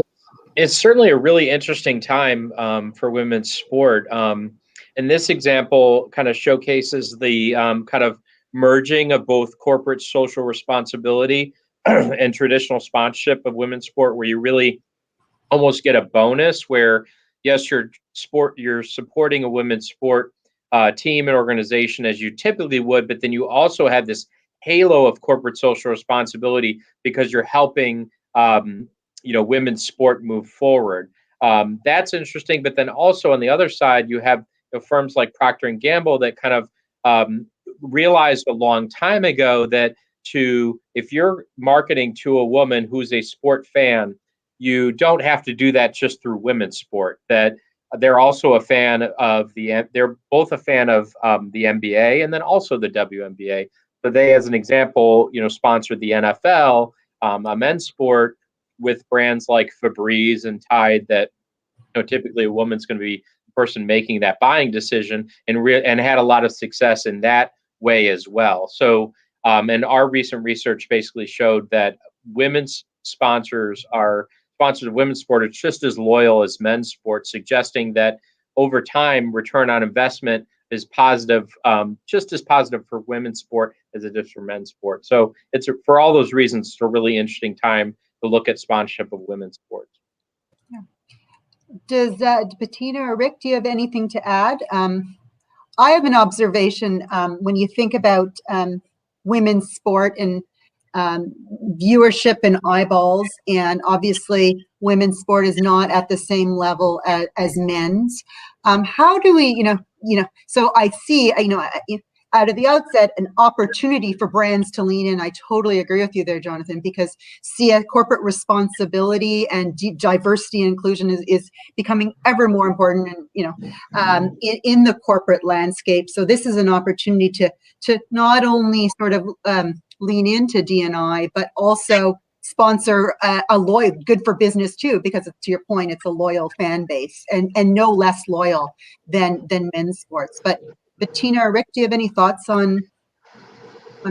it's certainly a really interesting time for women's sport. And this example kind of showcases the kind of merging of both corporate social responsibility and traditional sponsorship of women's sport, where you really almost get a bonus where, yes, you're supporting a women's sport team and organization as you typically would, but then you also have this halo of corporate social responsibility because you're helping women's sport move forward. That's interesting. But then also on the other side, you have firms like Procter & Gamble that kind of realized a long time ago that if you're marketing to a woman who's a sport fan, you don't have to do that just through women's sport. That they're also a fan of they're both a fan of the NBA and then also the WNBA. So they, as an example, sponsored the NFL, a men's sport, with brands like Febreze and Tide that typically a woman's going to be the person making that buying decision, and had a lot of success in that way as well. So and our recent research basically showed that women's sponsors of women's sport are just as loyal as men's sport, suggesting that over time return on investment is positive, just as positive for women's sport as it is for men's sport. So for all those reasons, it's a really interesting time to look at sponsorship of women's sports. Does Bettina or Rick, do you have anything to add? I have an observation when you think about women's sport and viewership and eyeballs, and obviously women's sport is not at the same level as men's. How do we, so I see, out of the outset, an opportunity for brands to lean in. I totally agree with you there, Jonathan, because corporate responsibility and diversity and inclusion is becoming ever more important, and in the corporate landscape. So this is an opportunity to not only sort of lean into D&I, but also sponsor a loyal, good for business too, because to your point, it's a loyal fan base and no less loyal than men's sports. But Bettina or Rick, do you have any thoughts on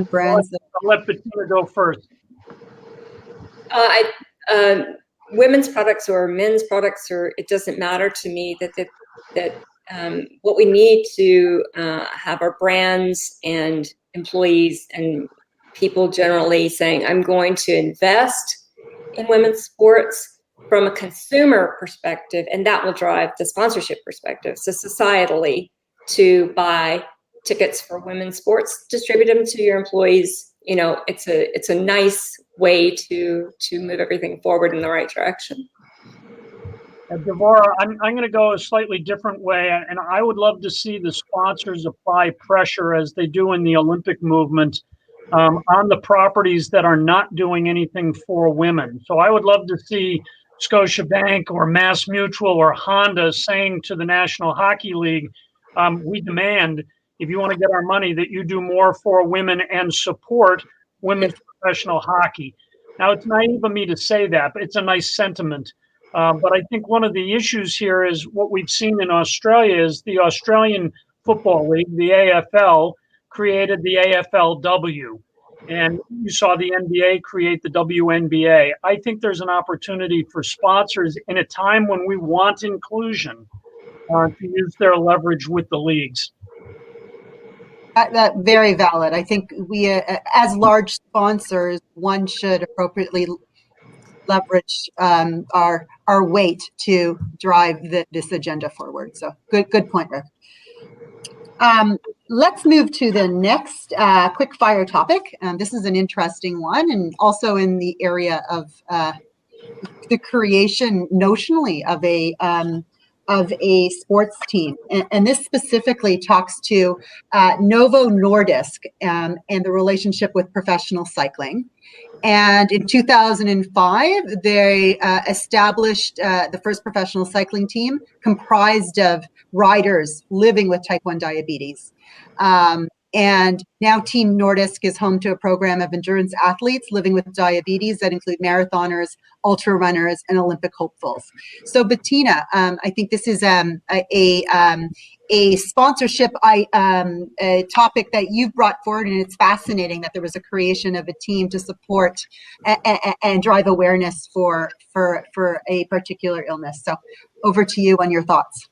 brands? I'll let Bettina go first. Women's products or men's products, or it doesn't matter to me. That what we need to have our brands and employees and people generally saying, I'm going to invest in women's sports from a consumer perspective, and that will drive the sponsorship perspective. So societally, to buy tickets for women's sports, distribute them to your employees. It's a nice way to move everything forward in the right direction. Devora, I'm going to go a slightly different way, and I would love to see the sponsors apply pressure as they do in the Olympic movement on the properties that are not doing anything for women. So I would love to see Scotiabank or Mass Mutual or Honda saying to the National Hockey League, we demand, if you want to get our money, that you do more for women and support women's professional hockey. Now, it's naive of me to say that, but it's a nice sentiment. But I think one of the issues here is what we've seen in Australia is the Australian Football League, the AFL, created the AFLW. And you saw the NBA create the WNBA. I think there's an opportunity for sponsors in a time when we want inclusion to use their leverage with the leagues. That very valid. I think we, as large sponsors, one should appropriately leverage our weight to drive this agenda forward. So good point, Rick. Let's move to the next quickfire topic. This is an interesting one, and also in the area of the creation notionally of a sports team. And this specifically talks to Novo Nordisk and the relationship with professional cycling. And in 2005, they established the first professional cycling team comprised of riders living with type 1 diabetes. And now Team Nordisk is home to a program of endurance athletes living with diabetes that include marathoners, ultra runners, and Olympic hopefuls. So Bettina, I think this is a sponsorship a topic that you've brought forward, and it's fascinating that there was a creation of a team to support and drive awareness for a particular illness. So over to you on your thoughts.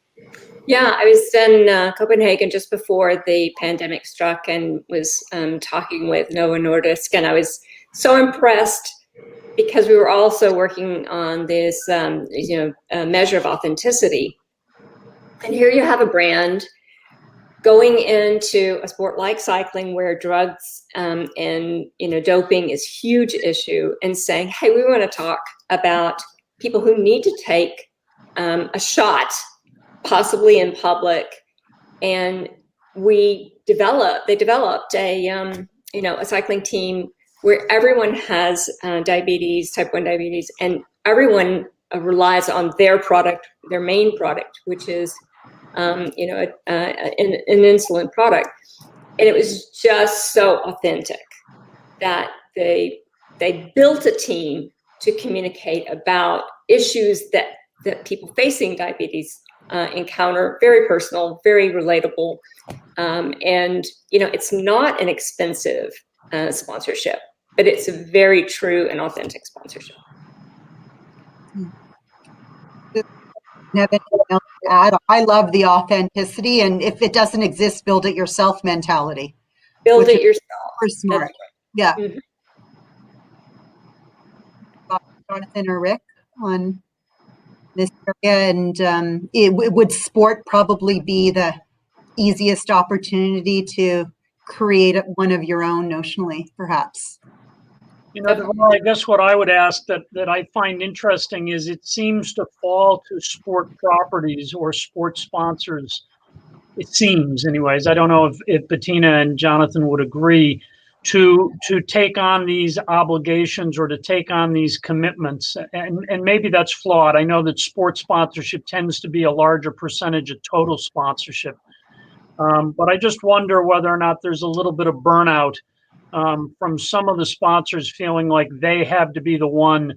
Yeah, I was in Copenhagen just before the pandemic struck and was talking with Novo Nordisk, and I was so impressed because we were also working on this measure of authenticity. And here you have a brand going into a sport like cycling where drugs and doping is a huge issue, and saying, hey, we want to talk about people who need to take a shot, possibly in public. And they developed a cycling team where everyone has diabetes, type 1 diabetes, and everyone relies on their product, their main product, which is an insulin product. And it was just so authentic that they built a team to communicate about issues that people facing diabetes encounter, very personal, very relatable. And it's not an expensive sponsorship, but it's a very true and authentic sponsorship. Have anything else to add? I love the authenticity, and if it doesn't exist, build it yourself mentality. Build it yourself. Super smart. Right. Yeah. Mm-hmm. Jonathan or Rick on? this area, and would sport probably be the easiest opportunity to create one of your own notionally, perhaps? You know, Deval, I guess what I would ask that I find interesting is it seems to fall to sport properties or sport sponsors. It seems, anyways. I don't know if Bettina and Jonathan would agree to take on these obligations or to take on these commitments. And maybe that's flawed. I know that sports sponsorship tends to be a larger percentage of total sponsorship. But I just wonder whether or not there's a little bit of burnout from some of the sponsors feeling like they have to be the one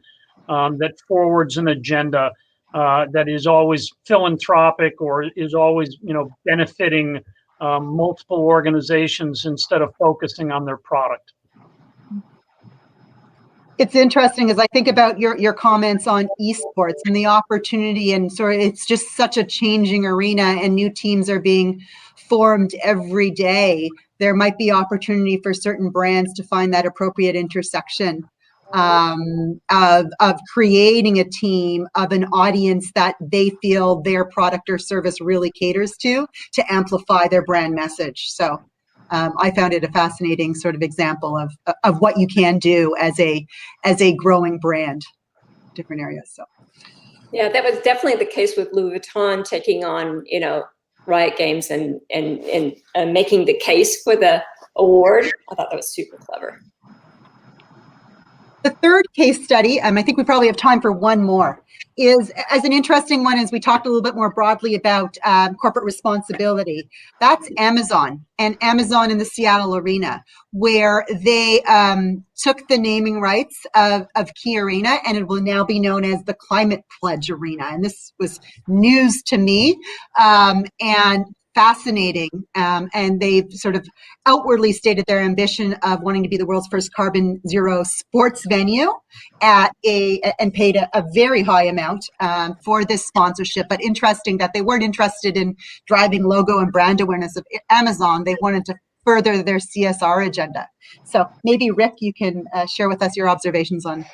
that forwards an agenda that is always philanthropic or is always, benefiting multiple organizations instead of focusing on their product. It's interesting as I think about your comments on esports and the opportunity, and sort of it's just such a changing arena and new teams are being formed every day. There might be opportunity for certain brands to find that appropriate intersection of creating a team of an audience that they feel their product or service really caters to amplify their brand message. So I found it a fascinating sort of example of what you can do as a growing brand, different areas. So yeah, that was definitely the case with Louis Vuitton taking on, Riot Games and making the case for the award. I thought that was super clever. The third case study, I think we probably have time for one more, is as an interesting one as we talked a little bit more broadly about corporate responsibility. That's Amazon and Amazon in the Seattle arena, where they took the naming rights of Key Arena, and it will now be known as the Climate Pledge Arena. And this was news to me and fascinating. And they've sort of outwardly stated their ambition of wanting to be the world's first carbon zero sports venue and paid a very high amount for this sponsorship. But interesting that they weren't interested in driving logo and brand awareness of Amazon. They wanted to further their CSR agenda. So maybe Rick, you can share with us your observations on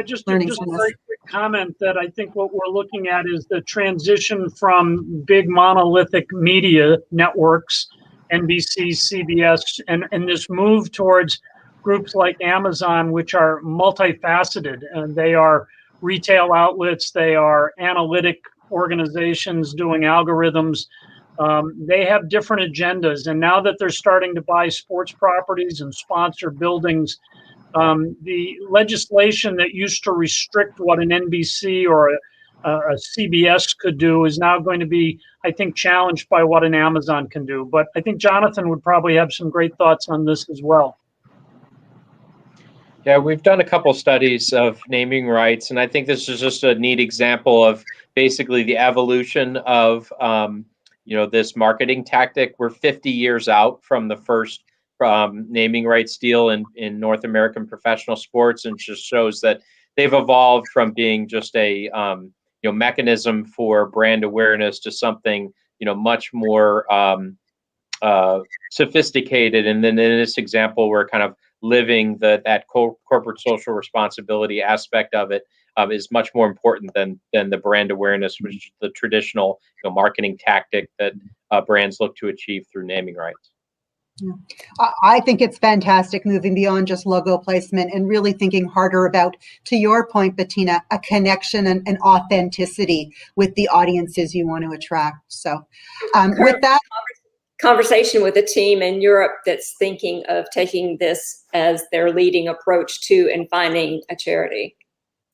just a very quick comment that I think what we're looking at is the transition from big monolithic media networks, NBC, CBS, and this move towards groups like Amazon, which are multifaceted, and they are retail outlets, they are analytic organizations doing algorithms. They have different agendas, and now that they're starting to buy sports properties and sponsor buildings, the legislation that used to restrict what an NBC or a CBS could do is now going to be, I think, challenged by what an Amazon can do. But I think Jonathan would probably have some great thoughts on this as well. Yeah, we've done a couple studies of naming rights, and I think this is just a neat example of basically the evolution of this marketing tactic. We're 50 years out from the first naming rights deal in North American professional sports, and just shows that they've evolved from being just a mechanism for brand awareness to something much more sophisticated. And then in this example, we're kind of living that corporate social responsibility aspect of it is much more important than the brand awareness, which is the traditional marketing tactic that brands look to achieve through naming rights. Yeah. I think it's fantastic moving beyond just logo placement and really thinking harder about, to your point, Bettina, a connection and authenticity with the audiences you want to attract. So with that conversation with a team in Europe that's thinking of taking this as their leading approach to and finding a charity.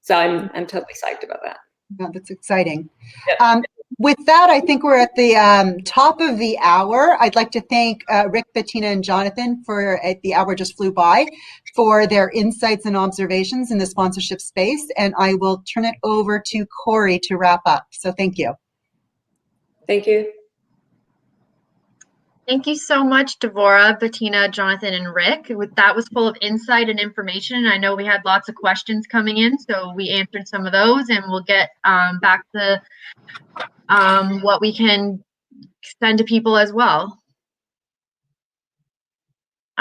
So I'm totally psyched about that. Yeah, that's exciting. Yep. With that, I think we're at the top of the hour. I'd like to thank Rick, Bettina, and Jonathan the hour just flew by, for their insights and observations in the sponsorship space. And I will turn it over to Corey to wrap up. So thank you. Thank you. Thank you so much, Devora, Bettina, Jonathan, and Rick. That was full of insight and information. I know we had lots of questions coming in, so we answered some of those, and we'll get back to what we can send to people as well.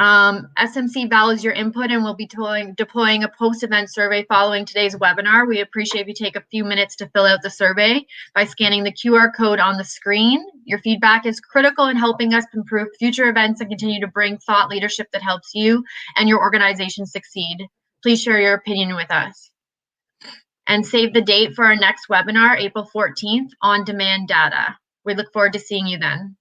SMC values your input and will be deploying a post-event survey following today's webinar. We appreciate if you take a few minutes to fill out the survey by scanning the QR code on the screen. Your feedback is critical in helping us improve future events and continue to bring thought leadership that helps you and your organization succeed. Please share your opinion with us. And save the date for our next webinar, April 14th, on demand data. We look forward to seeing you then.